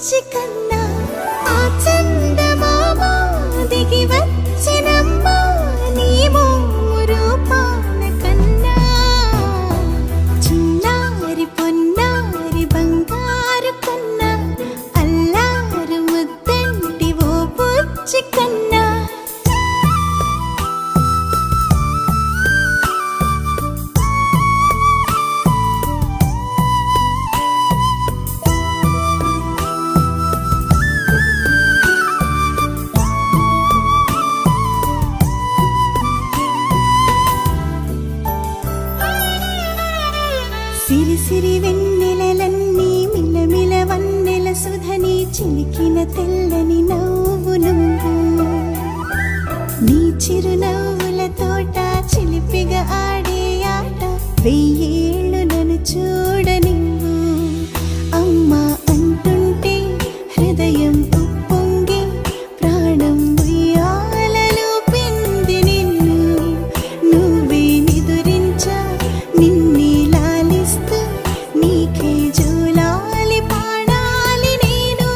బుజ్జి కన్నా ఆ చందమామ దిగి వచ్చినమ్మా నీ మోము రూపాన కన్నా చిన్నారి పొన్నారి బంగారు కన్నా అల్లారు ముద్దంటి ఓ బుజ్జి కన్నా సిరి సిరి వెన్నెలలన్నీ మిలమిల వన్నెల సుధని చిలికిన తెల్లని నవ్వు నువ్వు నీ చిరునవ్వుల తోట చిలిపిగా ఆడే ఆట వెయ్యేళ్ళు నన్ను చూడ నువ్వు అమ్మా అంటుంటే హృదయం ఉప్పొంగి ప్రాణం ఉయ్యాలలో పింది నిన్ను నువ్వే నిదురించా నిన్నే నీకే జూలాలి పాడాలి నేను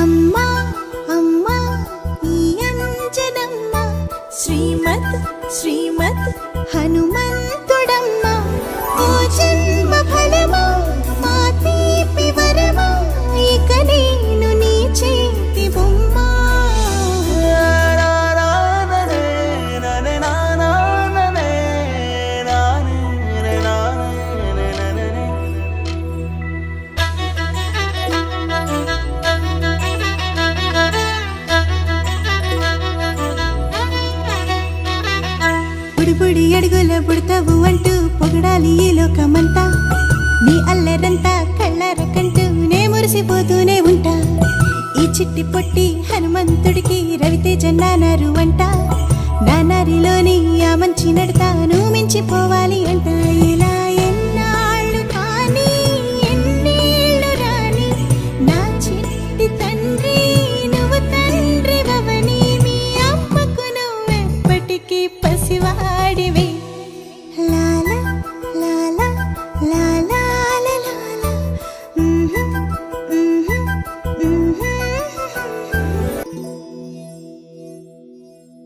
అమ్మా అమ్మా ఈ అంజనమ్మ శ్రీమత్ శ్రీమత్ హనుమంతుడమ్మ ఓ జన్మ ఫలమా మా తీపి వరమా ఇక నేను నీ చేతి బొమ్మ బుడి అడుగుల బుడతావు అంటూ పొగడాలి ఈ లోకమంతా నీ అల్లరంతా